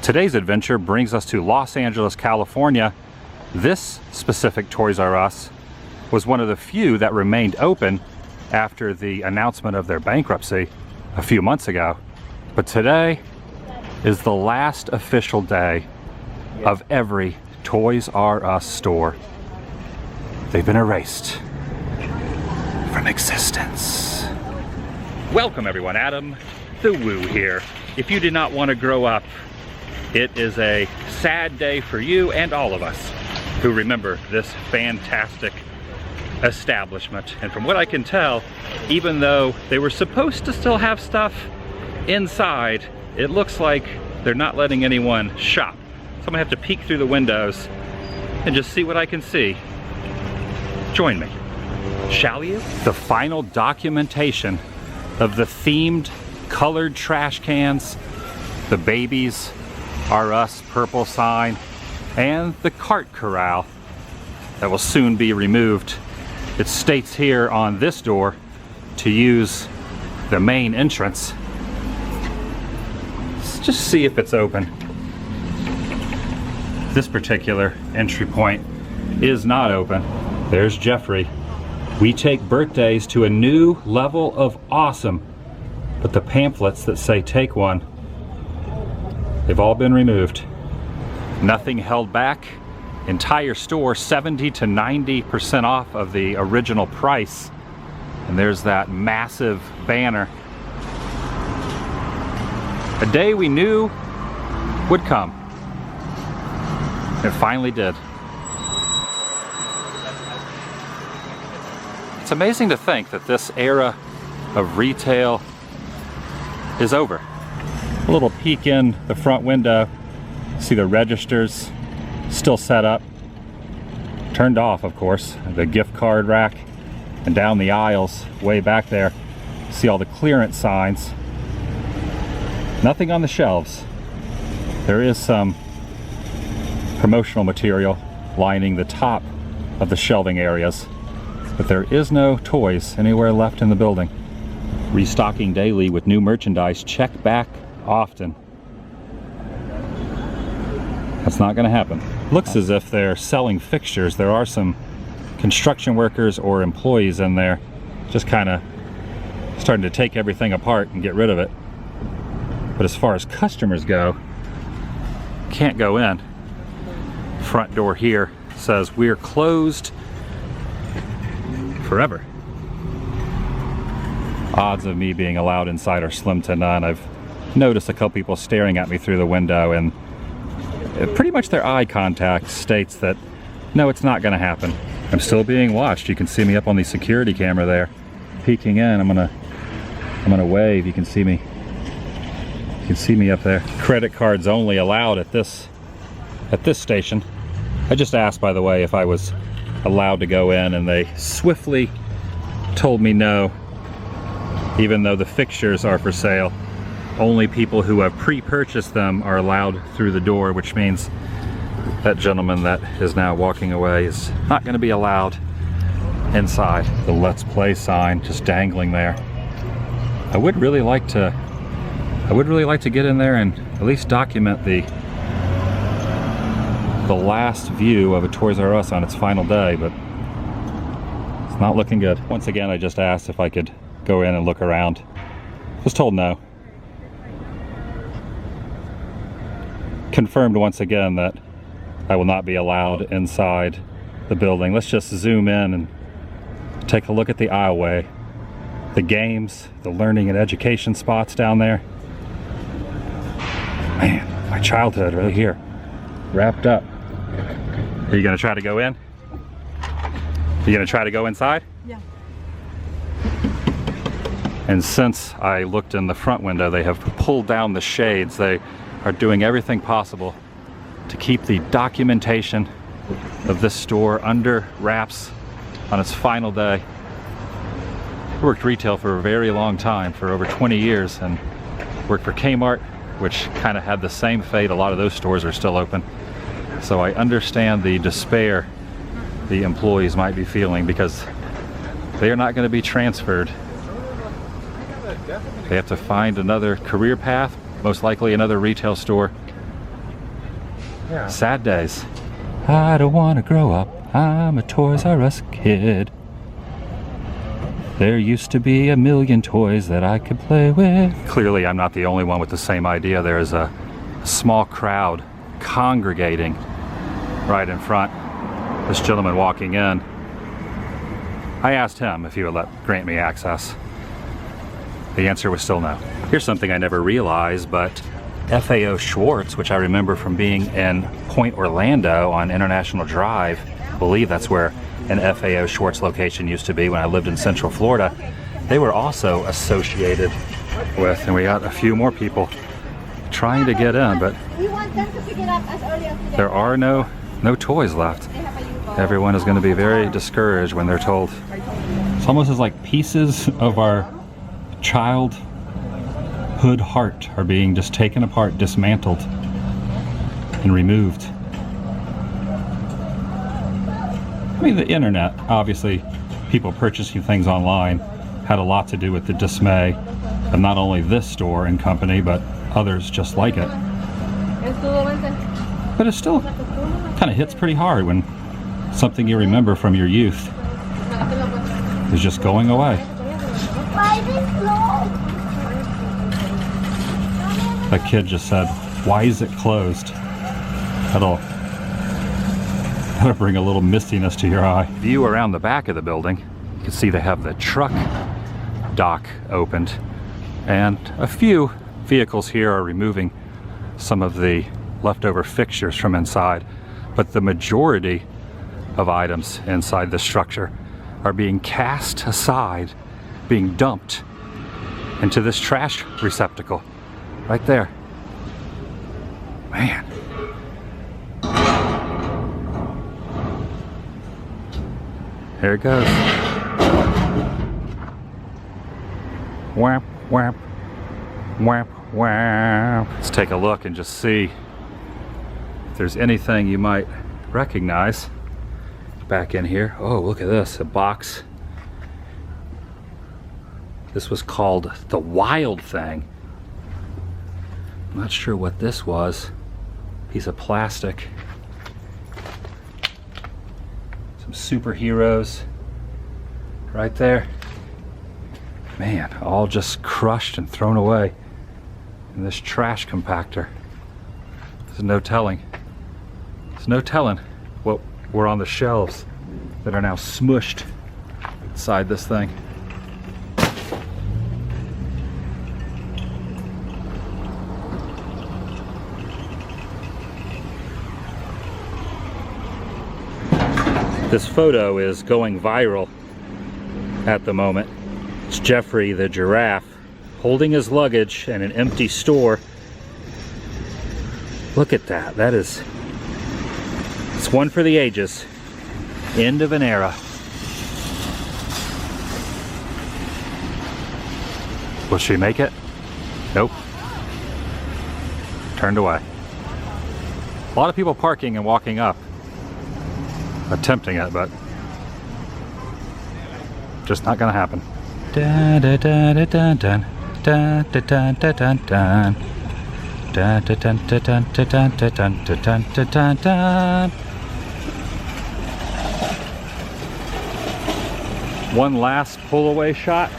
Today's adventure brings us to Los Angeles, California. This specific Toys R Us was one of the few that remained open after the announcement of their bankruptcy a few months ago. But today is the last official day of every Toys R Us store. They've been erased from existence. Welcome everyone, Adam the Woo here. If you did not want to grow up, it is a sad day for you and all of us who remember this fantastic establishment. And from what I can tell, even though they were supposed to still have stuff inside, it looks like they're not letting anyone shop. So I'm gonna have to peek through the windows and just see what I can see. Join me, shall you? The final documentation of the themed colored trash cans, the Babies R Us purple sign, and the cart corral that will soon be removed. It states here on this door to use the main entrance. Let's just see if it's open. This particular entry point is not open. There's Jeffrey. We take birthdays to a new level of awesome, but the pamphlets that say take one, they've all been removed. Nothing held back. Entire store 70 to 90% off of the original price. And there's that massive banner. A day we knew would come. It finally did. It's amazing to think that this era of retail is over. A little peek in the front window. See the registers still set up. Turned off, of course. The gift card rack. And down the aisles, way back there, see all the clearance signs. Nothing on the shelves. There is some promotional material lining the top of the shelving areas, but there is no toys anywhere left in the building. Restocking daily with new merchandise. Check back often. That's not going to happen. Looks as if they're selling fixtures. There are some construction workers or employees in there just kind of starting to take everything apart and get rid of it. But as far as customers go, can't go in. Front door here says we're closed forever. Odds of me being allowed inside are slim to none. I've noticed a couple people staring at me through the window, and pretty much their eye contact states that no, it's not going to happen. I'm still being watched. You can see me up on the security camera there, peeking in. I'm gonna wave. You can see me. You can see me up there. Credit cards only allowed at this station. I just asked, by the way, if I was allowed to go in, and they swiftly told me no. Even though the fixtures are for sale, only people who have pre-purchased them are allowed through the door, which means that gentleman that is now walking away is not going to be allowed inside. The Let's Play sign just dangling there. I would really like to get in there and at least document the last view of a Toys R Us on its final day, but it's not looking good. Once again, I just asked if I could go in and look around. Was told no. Confirmed once again that I will not be allowed inside the building. Let's just zoom in and take a look at the aisleway. The games, the learning and education spots down there. Man, my childhood right here, wrapped up. Are you gonna try to go in? You gonna try to go inside? Yeah. And since I looked in the front window, they have pulled down the shades. They are doing everything possible to keep the documentation of this store under wraps on its final day. I worked retail for a very long time, for over 20 years, and worked for Kmart, which kind of had the same fate. A lot of those stores are still open. So I understand the despair the employees might be feeling, because they are not going to be transferred. They have to find another career path, most likely another retail store, Yeah. Sad days. I don't want to grow up. I'm a Toys R Us kid. There used to be a million toys that I could play with. Clearly, I'm not the only one with the same idea. There is a small crowd congregating right in front. This gentleman walking in. I asked him if he would grant me access. The answer was still no. Here's something I never realized, but FAO Schwartz, which I remember from being in Point Orlando on International Drive, I believe that's where an FAO Schwartz location used to be when I lived in Central Florida, they were also associated with, and we got a few more people trying to get in, but we want them to pick it up as early as today. there are no toys left. Everyone is going to be very discouraged when they're told. It's almost as like pieces of our childhood heart are being just taken apart, dismantled, and removed. I mean, the internet, obviously, people purchasing things online had a lot to do with the dismay of not only this store and company, but others just like it. But it still kind of hits pretty hard when something you remember from your youth is just going away. That kid just said, "Why is it closed?" That'll bring a little mistiness to your eye. View around the back of the building, you can see they have the truck dock opened, and a few vehicles here are removing some of the leftover fixtures from inside, but the majority of items inside the structure are being cast aside, being dumped into this trash receptacle right there. Man. Here it goes. Whap, whap, whap, whap. Let's take a look and just see if there's anything you might recognize back in here. Oh, look at this, a box. This was called the Wild Thing. I'm not sure what this was. Piece of plastic. Some superheroes right there. Man, all just crushed and thrown away in this trash compactor. There's no telling. There's no telling what were on the shelves that are now smushed inside this thing. This photo is going viral at the moment. It's Jeffrey the giraffe holding his luggage in an empty store. Look at that. That is, it's one for the ages. End of an era. Will she make it? Nope. Turned away. A lot of people parking and walking up, attempting it, but just not gonna happen. Dun, dun, dun, dun, dun, dun, dun, dun, dun, dun, dun, dun, dun, dun, dun, dun, dun, dun, dun, dun. One last pull away shot.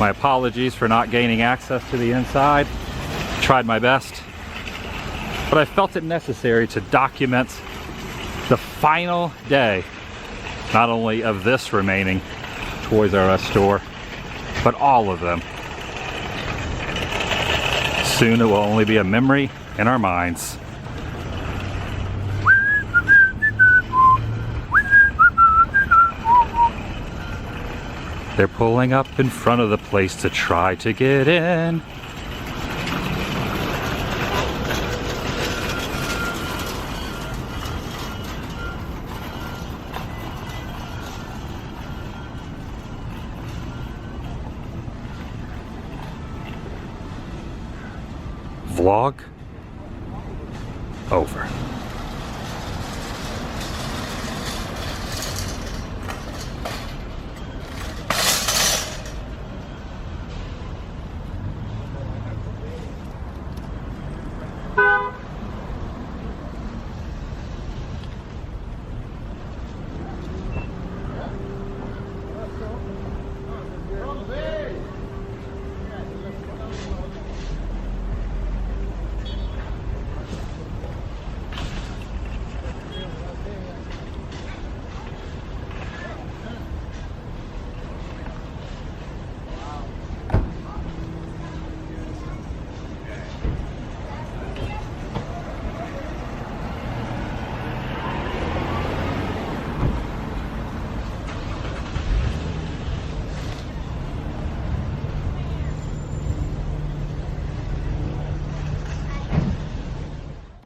My apologies for not gaining access to the inside. Tried my best, but I felt it necessary to document the final day, not only of this remaining Toys R Us store, but all of them. Soon it will only be a memory in our minds. They're pulling up in front of the place to try to get in. Vlog over.